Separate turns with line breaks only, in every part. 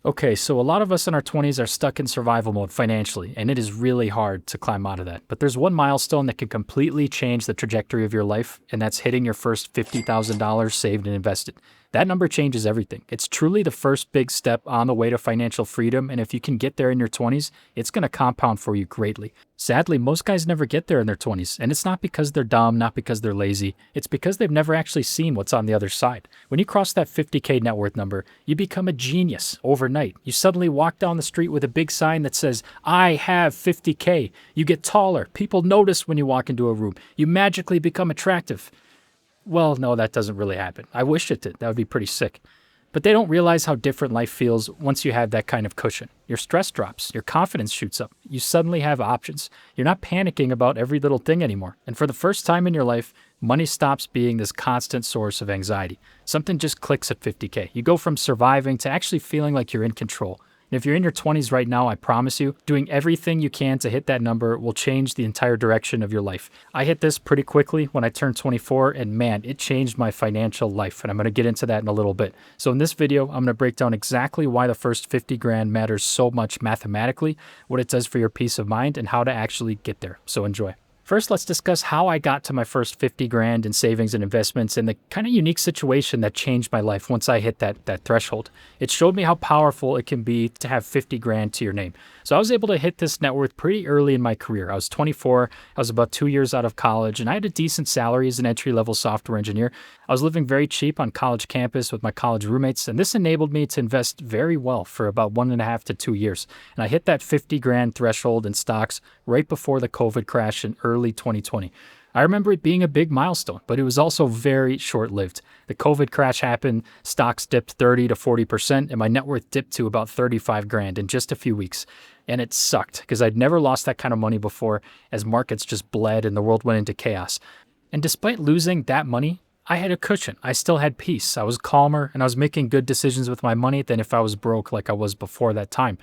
Okay, so a lot of us in our 20s are stuck in survival mode financially, and it is really hard to climb out of that. But there's one milestone that can completely change the trajectory of your life, and that's hitting your first $50,000 saved and invested. That number changes everything. It's truly the first big step on the way to financial freedom, and if you can get there in your 20s, it's going to compound for you greatly. Sadly, most guys never get there in their 20s, and it's not because they're dumb, not because they're lazy. It's because they've never actually seen what's on the other side. When you cross that 50K net worth number, you become a genius overnight. You suddenly walk down the street with a big sign that says, "I have 50K." You get taller. People notice when you walk into a room. You magically become attractive. Well, no, that doesn't really happen. I wish it did. That would be pretty sick. But they don't realize how different life feels once you have that kind of cushion. Your stress drops, your confidence shoots up. You suddenly have options. You're not panicking about every little thing anymore. And for the first time in your life, money stops being this constant source of anxiety. Something just clicks at 50K. You go from surviving to actually feeling like you're in control. And if you're in your 20s right now, I promise you, doing everything you can to hit that number will change the entire direction of your life. I hit this pretty quickly when I turned 24, and man, it changed my financial life. And I'm going to get into that in a little bit. So in this video, I'm going to break down exactly why the first 50 grand matters so much mathematically, what it does for your peace of mind, and how to actually get there. So enjoy. First, let's discuss how I got to my first 50 grand in savings and investments and the kind of unique situation that changed my life once I hit that threshold. It showed me how powerful it can be to have 50 grand to your name. So I was able to hit this net worth pretty early in my career. I was 24, I was about 2 years out of college, and I had a decent salary as an entry-level software engineer. I was living very cheap on college campus with my college roommates, and this enabled me to invest very well for about 1.5 to 2 years. And I hit that 50 grand threshold in stocks right before the COVID crash in early 2020. I remember it being a big milestone, but it was also very short-lived. The COVID crash happened, stocks dipped 30 to 40%, and my net worth dipped to about 35 grand in just a few weeks. And it sucked because I'd never lost that kind of money before as markets just bled and the world went into chaos. And despite losing that money, I had a cushion. I still had peace. I was calmer and I was making good decisions with my money than if I was broke like I was before that time.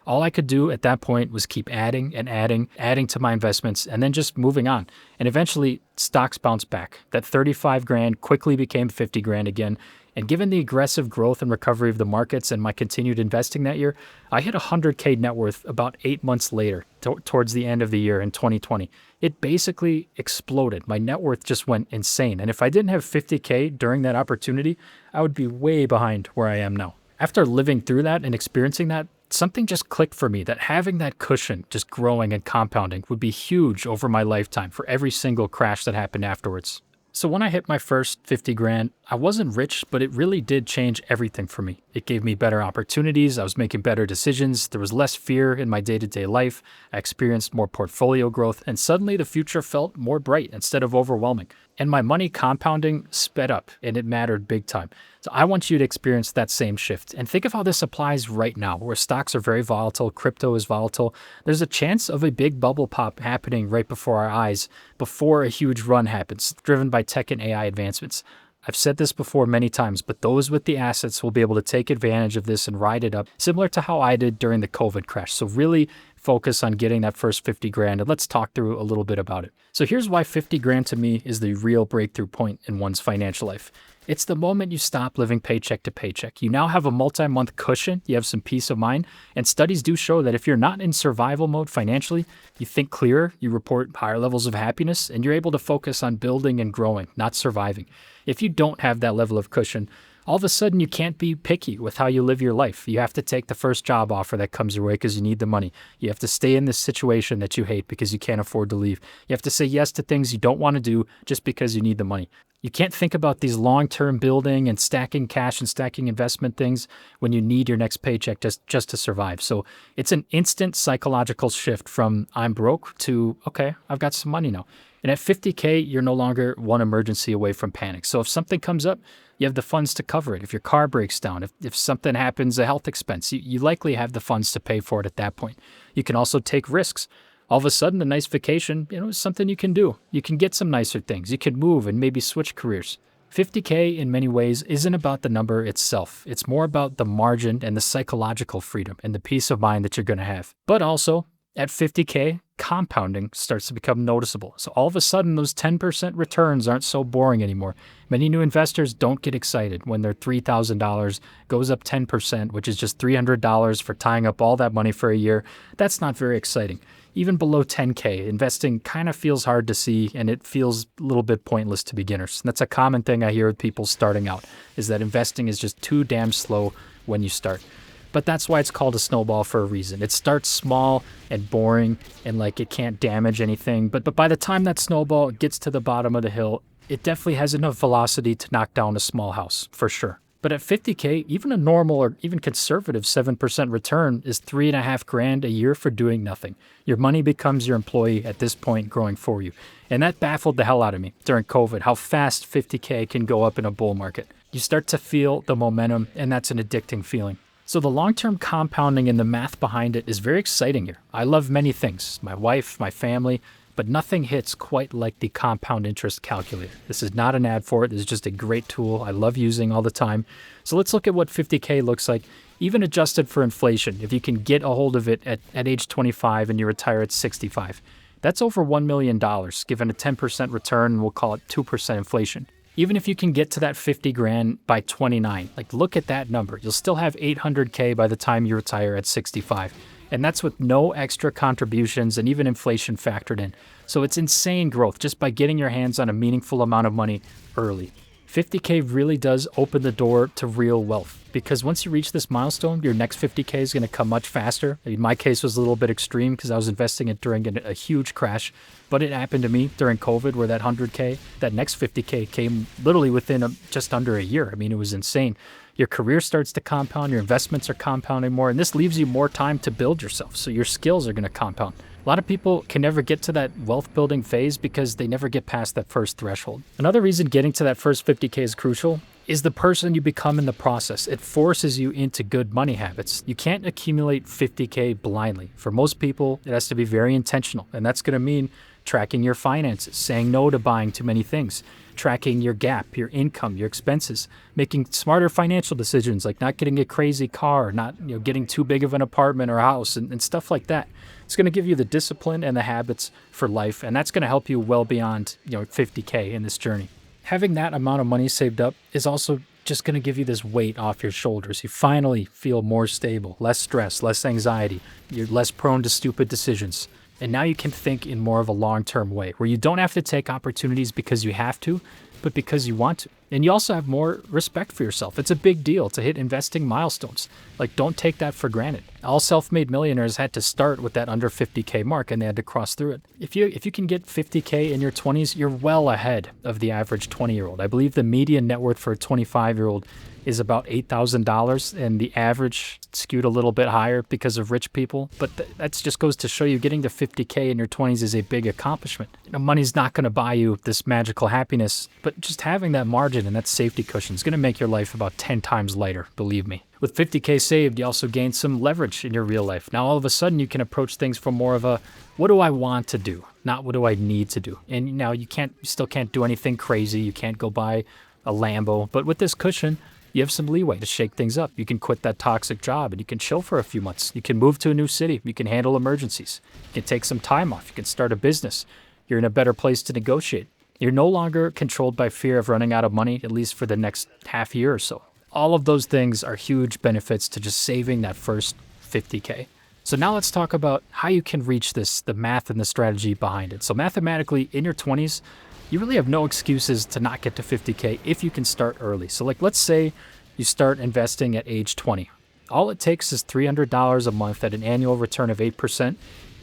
All I could do at that point was keep adding and adding to my investments, and then just moving on. And eventually, stocks bounced back. That 35 grand quickly became 50 grand again. And given the aggressive growth and recovery of the markets and my continued investing that year, I hit 100K net worth about 8 months later, towards the end of the year in 2020. It basically exploded. My net worth just went insane. And if I didn't have 50K during that opportunity, I would be way behind where I am now. After living through that and experiencing that, something just clicked for me that having that cushion just growing and compounding would be huge over my lifetime for every single crash that happened afterwards. So when I hit my first 50 grand, I wasn't rich, but it really did change everything for me. It gave me better opportunities. I was making better decisions. There was less fear in my day-to-day life. I experienced more portfolio growth, and suddenly the future felt more bright instead of overwhelming. And my money compounding sped up, and it mattered big time. So I want you to experience that same shift. And think of how this applies right now, where stocks are very volatile, crypto is volatile. There's a chance of a big bubble pop happening right before our eyes, before a huge run happens, driven by tech and AI advancements. I've said this before many times, but those with the assets will be able to take advantage of this and ride it up, similar to how I did during the COVID crash. So really focus on getting that first 50 grand, and let's talk through a little bit about it. So here's why 50 grand to me is the real breakthrough point in one's financial life. It's the moment you stop living paycheck to paycheck. You now have a multi-month cushion, you have some peace of mind, and studies do show that if you're not in survival mode financially, you think clearer, you report higher levels of happiness, and you're able to focus on building and growing, not surviving. If you don't have that level of cushion, all of a sudden you can't be picky with how you live your life. You have to take the first job offer that comes your way because you need the money. You have to stay in this situation that you hate because you can't afford to leave. You have to say yes to things you don't want to do just because you need the money. You can't think about these long-term building and stacking cash and stacking investment things when you need your next paycheck just to survive. So it's an instant psychological shift from I'm broke to, okay, I've got some money now. And at 50K, you're no longer one emergency away from panic. So if something comes up, you have the funds to cover it. If your car breaks down, if something happens, a health expense, you likely have the funds to pay for it at that point. You can also take risks. All of a sudden, a nice vacation, is something you can do. You can get some nicer things. You can move and maybe switch careers. 50K in many ways isn't about the number itself. It's more about the margin and the psychological freedom and the peace of mind that you're going to have. But also, At 50K, compounding starts to become noticeable. So all of a sudden, those 10% returns aren't so boring anymore. Many new investors don't get excited when their $3,000 goes up 10%, which is just $300 for tying up all that money for a year. That's not very exciting. Even below 10K, investing kind of feels hard to see, and it feels a little bit pointless to beginners. And that's a common thing I hear with people starting out, is that investing is just too damn slow when you start. But that's why it's called a snowball for a reason. It starts small and boring and like it can't damage anything. But by the time that snowball gets to the bottom of the hill, it definitely has enough velocity to knock down a small house, for sure. But at 50K, even a normal or even conservative 7% return is $3,500 a year for doing nothing. Your money becomes your employee at this point, growing for you. And that baffled the hell out of me during COVID, how fast 50K can go up in a bull market. You start to feel the momentum, and that's an addicting feeling. So the long-term compounding and the math behind it is very exciting here. I love many things, my wife, my family, but nothing hits quite like the compound interest calculator. This is not an ad for it. This is just a great tool I love using all the time. So let's look at what 50K looks like, even adjusted for inflation. If you can get a hold of it at age 25 and you retire at 65, that's over $1 million, given a 10% return, and we'll call it 2% inflation. Even if you can get to that 50 grand by 29, like look at that number. You'll still have 800K by the time you retire at 65. And that's with no extra contributions and even inflation factored in. So it's insane growth just by getting your hands on a meaningful amount of money early. 50K really does open the door to real wealth, because once you reach this milestone, your next 50K is going to come much faster. I mean, my case was a little bit extreme because I was investing it during a huge crash, but it happened to me during COVID where that 100K, that next 50K came literally within just under a year. I mean, it was insane. Your career starts to compound, your investments are compounding more, and this leaves you more time to build yourself. So your skills are going to compound. A lot of people can never get to that wealth building phase because they never get past that first threshold. Another reason getting to that first 50K is crucial is the person you become in the process. It forces you into good money habits. You can't accumulate 50K blindly. For most people, it has to be very intentional, and that's going to mean tracking your finances, saying no to buying too many things, tracking your gap, your income, your expenses, making smarter financial decisions like not getting a crazy car, not getting too big of an apartment or house and stuff like that. It's going to give you the discipline and the habits for life, and that's going to help you well beyond 50K in this journey. Having that amount of money saved up is also just going to give you this weight off your shoulders. You finally feel more stable, less stress, less anxiety. You're less prone to stupid decisions. And now you can think in more of a long-term way, where you don't have to take opportunities because you have to, but because you want to. And you also have more respect for yourself. It's a big deal to hit investing milestones. Like, don't take that for granted. All self-made millionaires had to start with that under 50K mark, and they had to cross through it. If you can get 50K in your 20s, you're well ahead of the average 20-year-old. I believe the median net worth for a 25-year-old is about $8,000, and the average skewed a little bit higher because of rich people. But that just goes to show you getting to 50K in your 20s is a big accomplishment. Money's not going to buy you this magical happiness, but just having that margin and that safety cushion is going to make your life about 10 times lighter, believe me. With 50K saved, you also gain some leverage in your real life. Now, all of a sudden, you can approach things from more of a, what do I want to do? Not what do I need to do? And now you still can't do anything crazy. You can't go buy a Lambo, but with this cushion, you have some leeway to shake things up. You can quit that toxic job and you can chill for a few months. You can move to a new city. You can handle emergencies. You can take some time off. You can start a business. You're in a better place to negotiate. You're no longer controlled by fear of running out of money, at least for the next half year or so. All of those things are huge benefits to just saving that first 50K. So now let's talk about how you can reach this, the math and the strategy behind it. So mathematically, in your 20s, you really have no excuses to not get to 50K if you can start early. So let's say you start investing at age 20. All it takes is $300 a month at an annual return of 8%,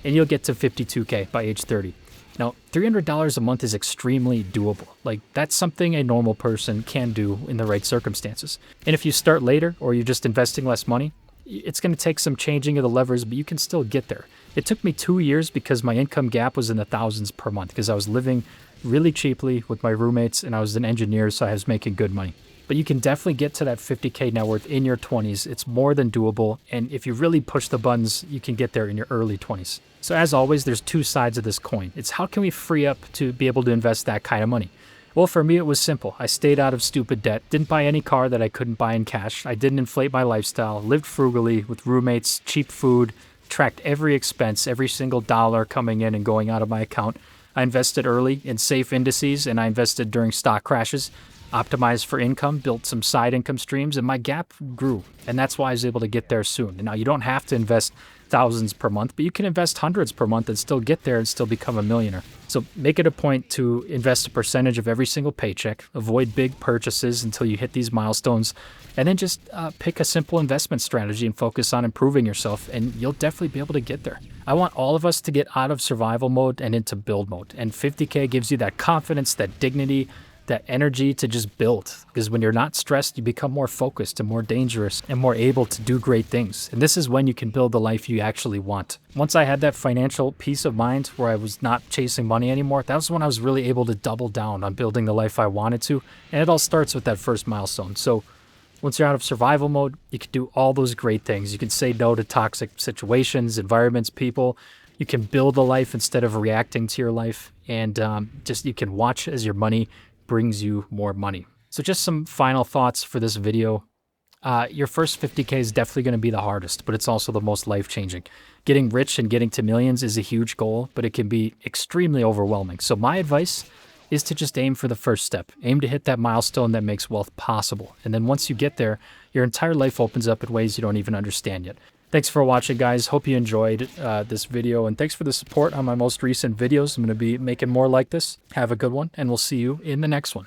and you'll get to 52K by age 30. Now, $300 a month is extremely doable. That's something a normal person can do in the right circumstances. And if you start later or you're just investing less money, it's going to take some changing of the levers, but you can still get there. It took me 2 years because my income gap was in the thousands per month because I was living really cheaply with my roommates and I was an engineer, so I was making good money. But you can definitely get to that 50K net worth in your 20s. It's more than doable. And if you really push the buttons, you can get there in your early 20s. So as always, there's two sides of this coin. It's how can we free up to be able to invest that kind of money? Well, for me, it was simple. I stayed out of stupid debt, didn't buy any car that I couldn't buy in cash. I didn't inflate my lifestyle, lived frugally with roommates, cheap food, tracked every expense, every single dollar coming in and going out of my account. I invested early in safe indices, and I invested during stock crashes, optimized for income, built some side income streams, and my gap grew. And that's why I was able to get there soon. And now you don't have to invest thousands per month, but you can invest hundreds per month and still get there and still become a millionaire. So make it a point to invest a percentage of every single paycheck, avoid big purchases until you hit these milestones, and then just pick a simple investment strategy and focus on improving yourself, and you'll definitely be able to get there. I want all of us to get out of survival mode and into build mode, and 50K gives you that confidence, that dignity, that energy to just build. Because when you're not stressed, you become more focused and more dangerous and more able to do great things. And this is when you can build the life you actually want. Once I had that financial peace of mind where I was not chasing money anymore, that was when I was really able to double down on building the life I wanted to. And it all starts with that first milestone. So once you're out of survival mode, you can do all those great things. You can say no to toxic situations, environments, people. You can build a life instead of reacting to your life. And just you can watch as your money brings you more money. So just some final thoughts for this video. Your first 50K is definitely going to be the hardest, but it's also the most life-changing. Getting rich and getting to millions is a huge goal, but it can be extremely overwhelming. So my advice is to just aim for the first step. Aim to hit that milestone that makes wealth possible. And then once you get there, your entire life opens up in ways you don't even understand yet. Thanks for watching, guys. Hope you enjoyed this video, and thanks for the support on my most recent videos. I'm going to be making more like this. Have a good one, and we'll see you in the next one.